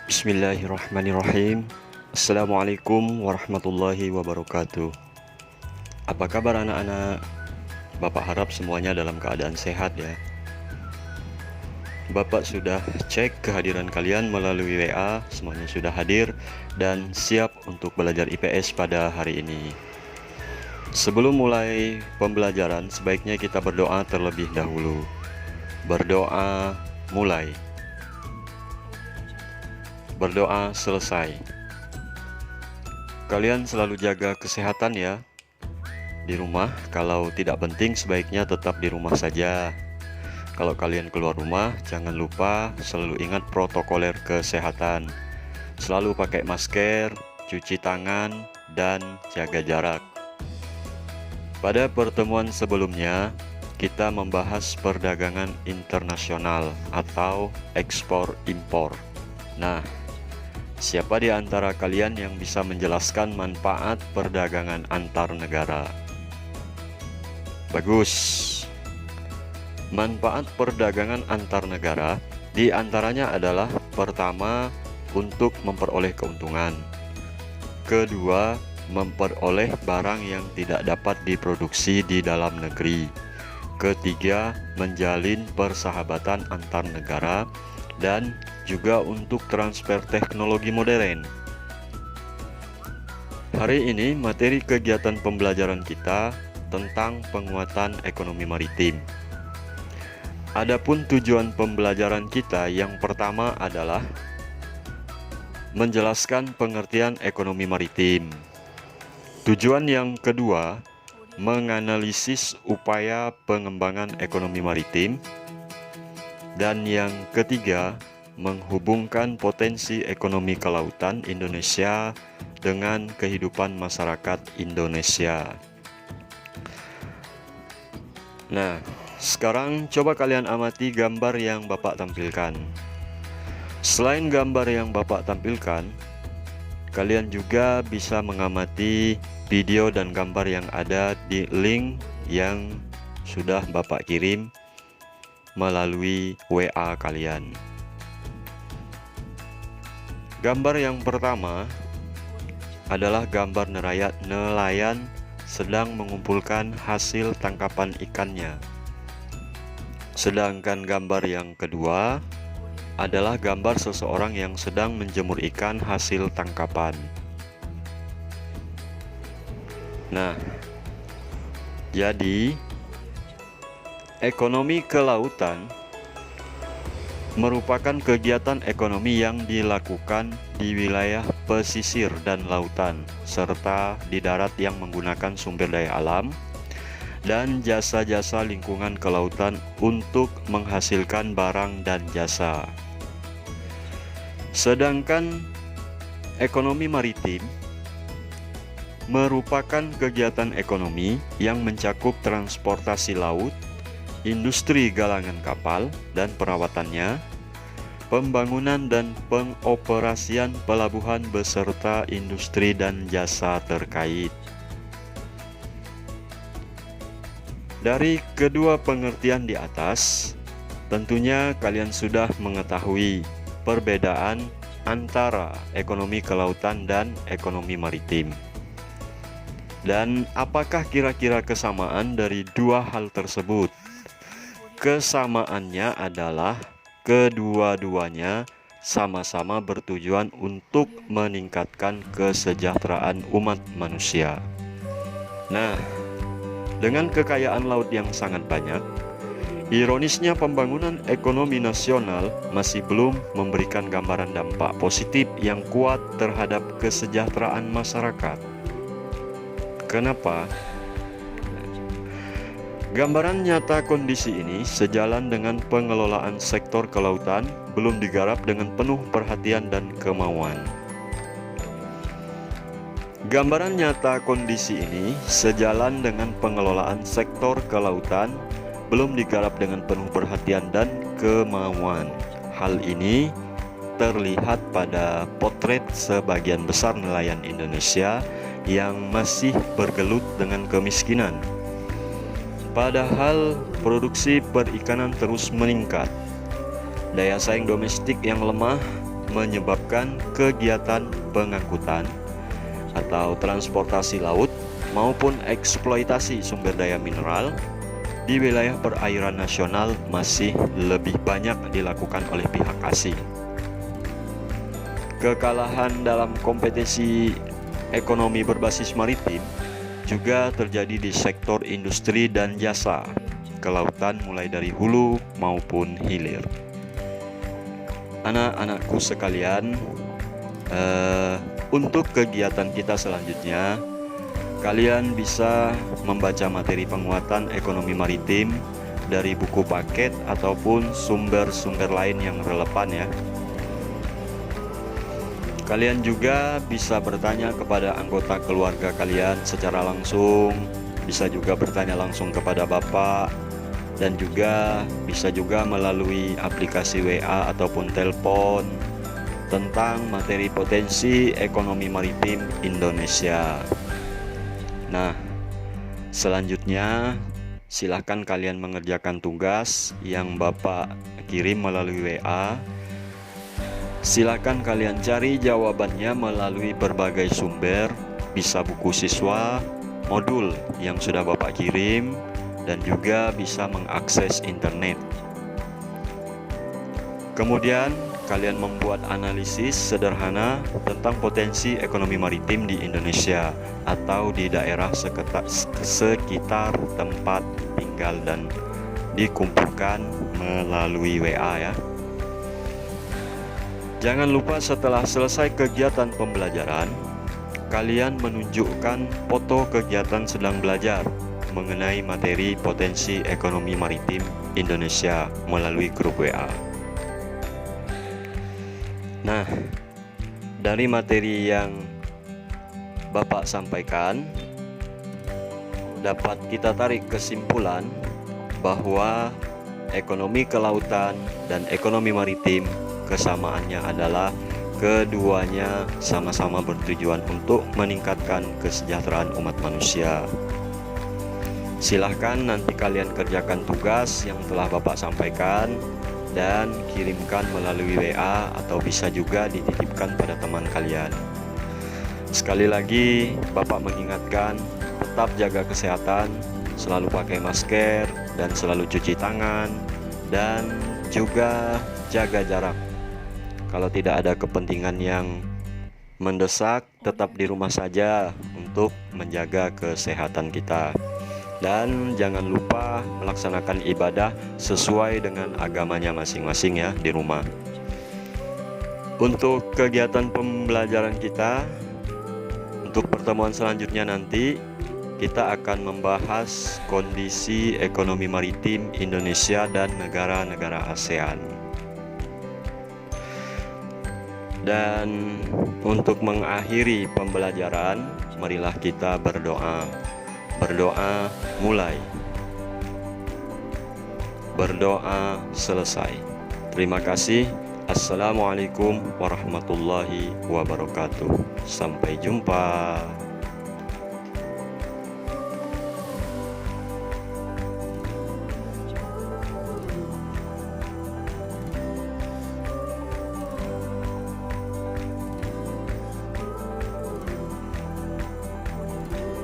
Bismillahirrahmanirrahim. Assalamualaikum warahmatullahi wabarakatuh. Apa kabar anak-anak? Bapak harap semuanya dalam keadaan sehat ya. Bapak sudah cek kehadiran kalian melalui WA. Semuanya sudah hadir dan siap untuk belajar IPS pada hari ini. Sebelum mulai pembelajaran, sebaiknya kita berdoa terlebih dahulu. Berdoa mulai. Berdoa selesai. Kalian selalu jaga kesehatan ya di rumah. Kalau tidak penting sebaiknya tetap di rumah saja. Kalau kalian keluar rumah, jangan lupa selalu ingat protokoler kesehatan. Selalu pakai masker, cuci tangan, dan jaga jarak. Pada pertemuan sebelumnya, kita membahas perdagangan internasional atau ekspor-impor. Nah, siapa di antara kalian yang bisa menjelaskan manfaat perdagangan antar negara? Bagus. Manfaat perdagangan antar negara di antaranya adalah pertama, untuk memperoleh keuntungan. Kedua, memperoleh barang yang tidak dapat diproduksi di dalam negeri. Ketiga, menjalin persahabatan antar negara dan juga untuk transfer teknologi modern. Hari ini materi kegiatan pembelajaran kita tentang penguatan ekonomi maritim. Adapun tujuan pembelajaran kita yang pertama adalah menjelaskan pengertian ekonomi maritim. Tujuan yang kedua, menganalisis upaya pengembangan ekonomi maritim. Dan yang ketiga, menghubungkan potensi ekonomi kelautan Indonesia dengan kehidupan masyarakat Indonesia. Nah, sekarang coba kalian amati gambar yang Bapak tampilkan. Selain gambar yang Bapak tampilkan, kalian juga bisa mengamati video dan gambar yang ada di link yang sudah Bapak kirim melalui WA kalian. Gambar yang pertama adalah gambar nelayan sedang mengumpulkan hasil tangkapan ikannya. Sedangkan gambar yang kedua adalah gambar seseorang yang sedang menjemur ikan hasil tangkapan. Nah, jadi ekonomi kelautan merupakan kegiatan ekonomi yang dilakukan di wilayah pesisir dan lautan, serta di darat yang menggunakan sumber daya alam dan jasa-jasa lingkungan kelautan untuk menghasilkan barang dan jasa. Sedangkan ekonomi maritim merupakan kegiatan ekonomi yang mencakup transportasi laut, industri galangan kapal dan perawatannya, pembangunan dan pengoperasian pelabuhan beserta industri dan jasa terkait. Dari kedua pengertian di atas, tentunya kalian sudah mengetahui perbedaan antara ekonomi kelautan dan ekonomi maritim. Dan apakah kira-kira kesamaan dari dua hal tersebut? Kesamaannya adalah kedua-duanya sama-sama bertujuan untuk meningkatkan kesejahteraan umat manusia. Nah, dengan kekayaan laut yang sangat banyak, ironisnya pembangunan ekonomi nasional masih belum memberikan gambaran dampak positif yang kuat terhadap kesejahteraan masyarakat. Kenapa? Gambaran nyata kondisi ini sejalan dengan pengelolaan sektor kelautan belum digarap dengan penuh perhatian dan kemauan. Gambaran nyata kondisi ini sejalan dengan pengelolaan sektor kelautan belum digarap dengan penuh perhatian dan kemauan. Hal ini terlihat pada potret sebagian besar nelayan Indonesia yang masih bergelut dengan kemiskinan. Padahal produksi perikanan terus meningkat, daya saing domestik yang lemah, menyebabkan kegiatan pengangkutan atau transportasi laut maupun eksploitasi sumber daya mineral di wilayah perairan nasional masih lebih banyak dilakukan oleh pihak asing. Kekalahan dalam kompetisi ekonomi berbasis maritim juga terjadi di sektor industri dan jasa kelautan mulai dari hulu maupun hilir. Anak-anakku sekalian, untuk kegiatan kita selanjutnya, kalian bisa membaca materi penguatan ekonomi maritim dari buku paket ataupun sumber-sumber lain yang relevan ya. Kalian juga bisa bertanya kepada anggota keluarga kalian secara langsung, bisa juga bertanya langsung kepada Bapak, dan juga bisa juga melalui aplikasi WA ataupun telepon tentang materi potensi ekonomi maritim Indonesia. Nah, selanjutnya silahkan kalian mengerjakan tugas yang Bapak kirim melalui WA. Silahkan kalian cari jawabannya melalui berbagai sumber, bisa buku siswa, modul yang sudah Bapak kirim, dan juga bisa mengakses internet. Kemudian kalian membuat analisis sederhana tentang potensi ekonomi maritim di Indonesia atau di daerah sekitar tempat tinggal dan dikumpulkan melalui WA ya. Jangan lupa setelah selesai kegiatan pembelajaran, kalian menunjukkan foto kegiatan sedang belajar mengenai materi potensi ekonomi maritim Indonesia melalui grup WA. Nah, dari materi yang Bapak sampaikan, dapat kita tarik kesimpulan bahwa ekonomi kelautan dan ekonomi maritim kesamaannya adalah keduanya sama-sama bertujuan untuk meningkatkan kesejahteraan umat manusia. Silahkan nanti kalian kerjakan tugas yang telah Bapak sampaikan dan kirimkan melalui WA atau bisa juga dititipkan pada teman kalian. Sekali lagi Bapak mengingatkan, tetap jaga kesehatan, selalu pakai masker dan selalu cuci tangan, dan juga jaga jarak. Kalau tidak ada kepentingan yang mendesak, tetap di rumah saja untuk menjaga kesehatan kita. Dan jangan lupa melaksanakan ibadah sesuai dengan agamanya masing-masing ya di rumah. Untuk kegiatan pembelajaran kita, untuk pertemuan selanjutnya nanti kita akan membahas kondisi ekonomi maritim Indonesia dan negara-negara ASEAN. Dan untuk mengakhiri pembelajaran, marilah kita berdoa. Berdoa mulai, berdoa selesai. Terima kasih. Assalamualaikum warahmatullahi wabarakatuh. Sampai jumpa.